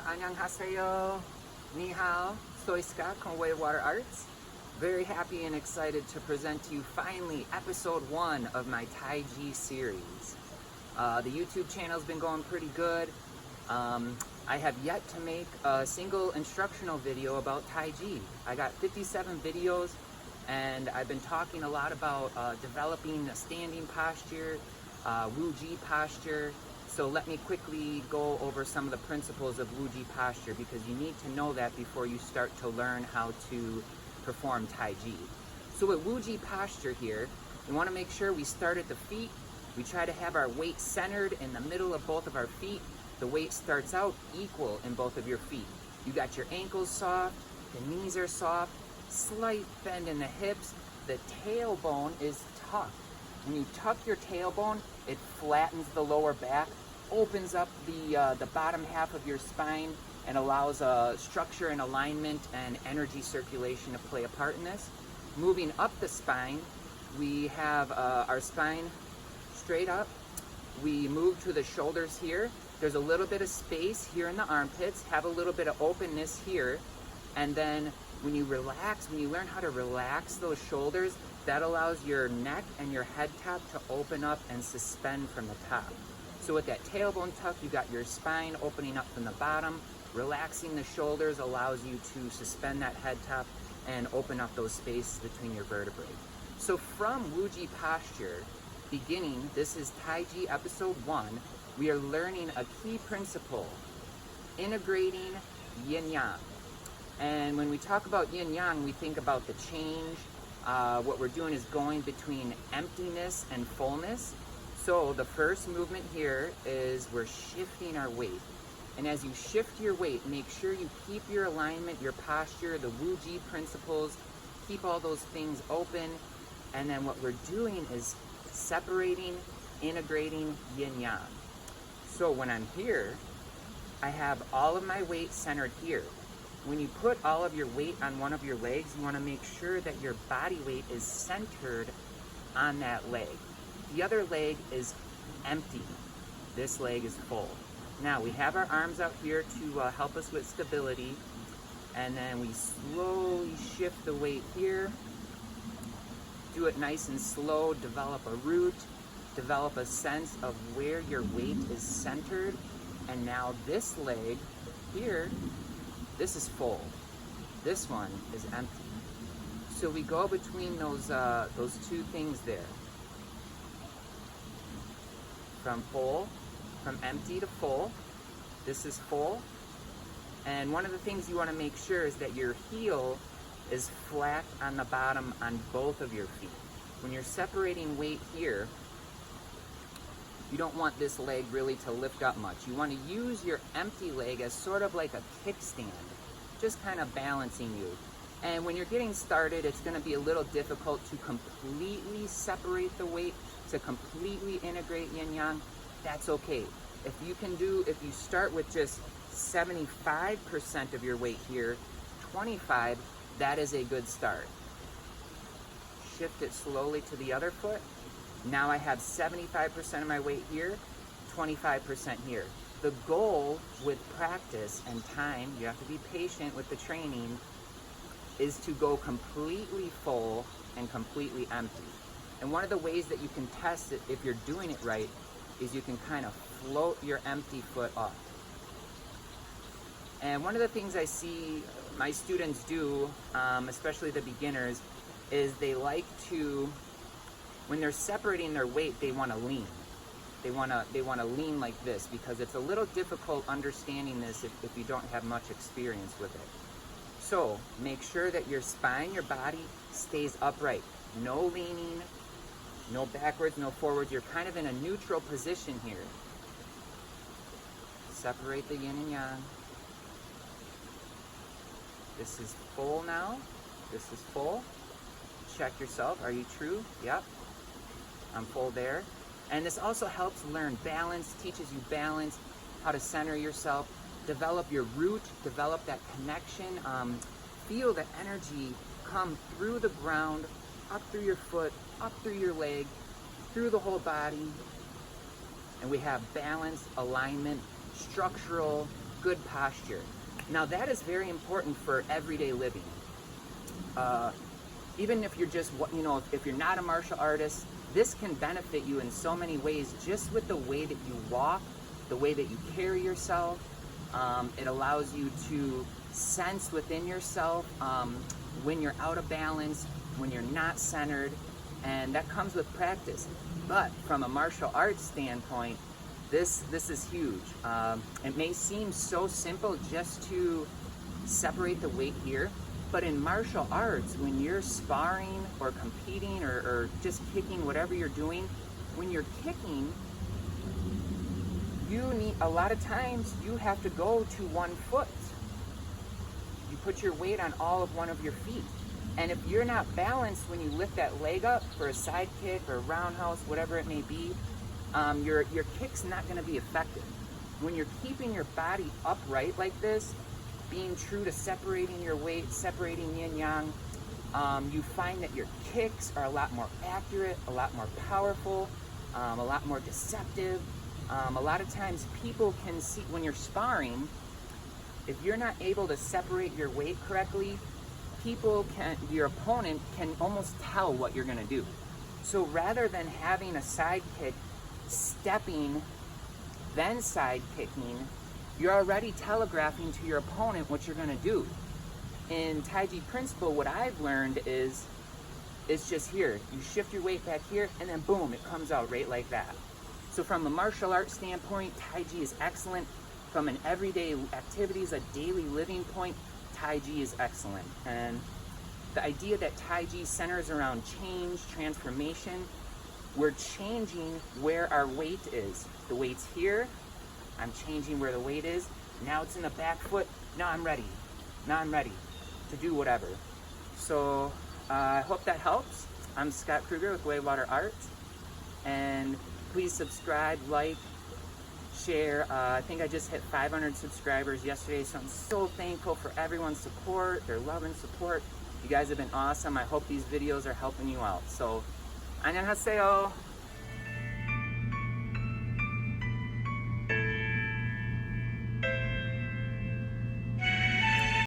안녕하세요. Ni hao. Soy Scott con Way of Water Arts. Very happy and excited to present to you finally episode 1 of my TaiJi series. The YouTube channel's been going pretty good. I have yet to make a single instructional video about TaiJi. I got 57 videos and I've been talking a lot about developing a standing posture, Wu-Ji posture. So let me quickly go over some of the principles of Wu-Ji posture because you need to know that before you start to learn how to perform TaiJi. So with Wu-Ji posture here, we want to make sure we start at the feet. We try to have our weight centered in the middle of both of our feet. The weight starts out equal in both of your feet. You got your ankles soft, the knees are soft, slight bend in the hips. The tailbone is tucked. When you tuck your tailbone, it flattens the lower back, opens up the bottom half of your spine, and allows structure and alignment and energy circulation to play a part in this. Moving up the spine, we have our spine straight up. We move to the shoulders here. There's a little bit of space here in the armpits, have a little bit of openness here, and then when you relax, when you learn how to relax those shoulders, that allows your neck and your head top to open up and suspend from the top. So with that tailbone tuck, you got your spine opening up from the bottom. Relaxing the shoulders allows you to suspend that head top and open up those spaces between your vertebrae. So from Wu-Ji posture, beginning, this is TaiJi episode 1, we are learning a key principle, integrating yin-yang. And when we talk about yin-yang, we think about the change. What we're doing is going between emptiness and fullness. So the first movement here is we're shifting our weight. And as you shift your weight, make sure you keep your alignment, your posture, the Wu-Ji principles, keep all those things open. And then what we're doing is separating, integrating yin-yang. So when I'm here, I have all of my weight centered here. When you put all of your weight on one of your legs, you want to make sure that your body weight is centered on that leg. The other leg is empty. This leg is full. Now we have our arms out here to help us with stability, and then we slowly shift the weight here. Do it nice and slow, develop a root, develop a sense of where your weight is centered. And now this leg here, this is full. This one is empty. So we go between those two things there. From full, from empty to full. This is full. And one of the things you want to make sure is that your heel is flat on the bottom on both of your feet. When you're separating weight here, you don't want this leg really to lift up much. You want to use your empty leg as sort of like a kickstand, just kind of balancing you. And when you're getting started, it's going to be a little difficult to completely separate the weight, to completely integrate yin-yang. That's okay. If you start with just 75% of your weight here, 25, that is a good start. Shift it slowly to the other foot. Now I have 75% of my weight here, 25% here. The goal with practice and time, you have to be patient with the training, is to go completely full and completely empty. And one of the ways that you can test it if you're doing it right is you can kind of float your empty foot off. And one of the things I see my students do, especially the beginners, is they like to, when they're separating their weight, they want to lean. They want to lean like this because it's a little difficult understanding this if you don't have much experience with it. So make sure that your spine, your body stays upright. No leaning, no backwards, no forwards. You're kind of in a neutral position here. Separate the yin and yang. This is full now. This is full. Check yourself. Are you true? Yep. I'm full there. And this also helps learn balance, teaches you balance, how to center yourself, develop your root, develop that connection, feel the energy come through the ground, up through your foot, up through your leg, through the whole body. And we have balance, alignment, structural good posture. Now that is very important for everyday living. Even if you're just, you know, if you're not a martial artist, this can benefit you in so many ways, just with the way that you walk, the way that you carry yourself. It allows you to sense within yourself when you're out of balance, when you're not centered, and that comes with practice. But from a martial arts standpoint, this is huge. It may seem so simple just to separate the weight here, but in martial arts, when you're sparring or competing or just kicking, whatever you're doing, when you're kicking, you need, a lot of times you have to go to one foot. You put your weight on all of one of your feet. And if you're not balanced when you lift that leg up for a side kick or a roundhouse, whatever it may be, your kick's not going to be effective. When you're keeping your body upright like this, being true to separating your weight, separating yin-yang, you find that your kicks are a lot more accurate, a lot more powerful, a lot more deceptive. A lot of times people can see, when you're sparring, if you're not able to separate your weight correctly, your opponent can almost tell what you're gonna do. So rather than having a side kick, stepping, then side kicking, you're already telegraphing to your opponent what you're gonna do. In TaiJi principle, what I've learned is, it's just here. You shift your weight back here, and then boom, it comes out right like that. So from a martial arts standpoint, TaiJi is excellent. From an everyday activities, a daily living point, TaiJi is excellent. And the idea that TaiJi centers around change, transformation, we're changing where our weight is. The weight's here, I'm changing where the weight is. Now it's in the back foot, now I'm ready. Now I'm ready to do whatever. So I hope that helps. I'm Scott Krueger with Whitewater Arts. And please subscribe, like, share. I think I just hit 500 subscribers yesterday, so I'm so thankful for everyone's support, their love and support. You guys have been awesome. I hope these videos are helping you out. So, annyeonghaseyo.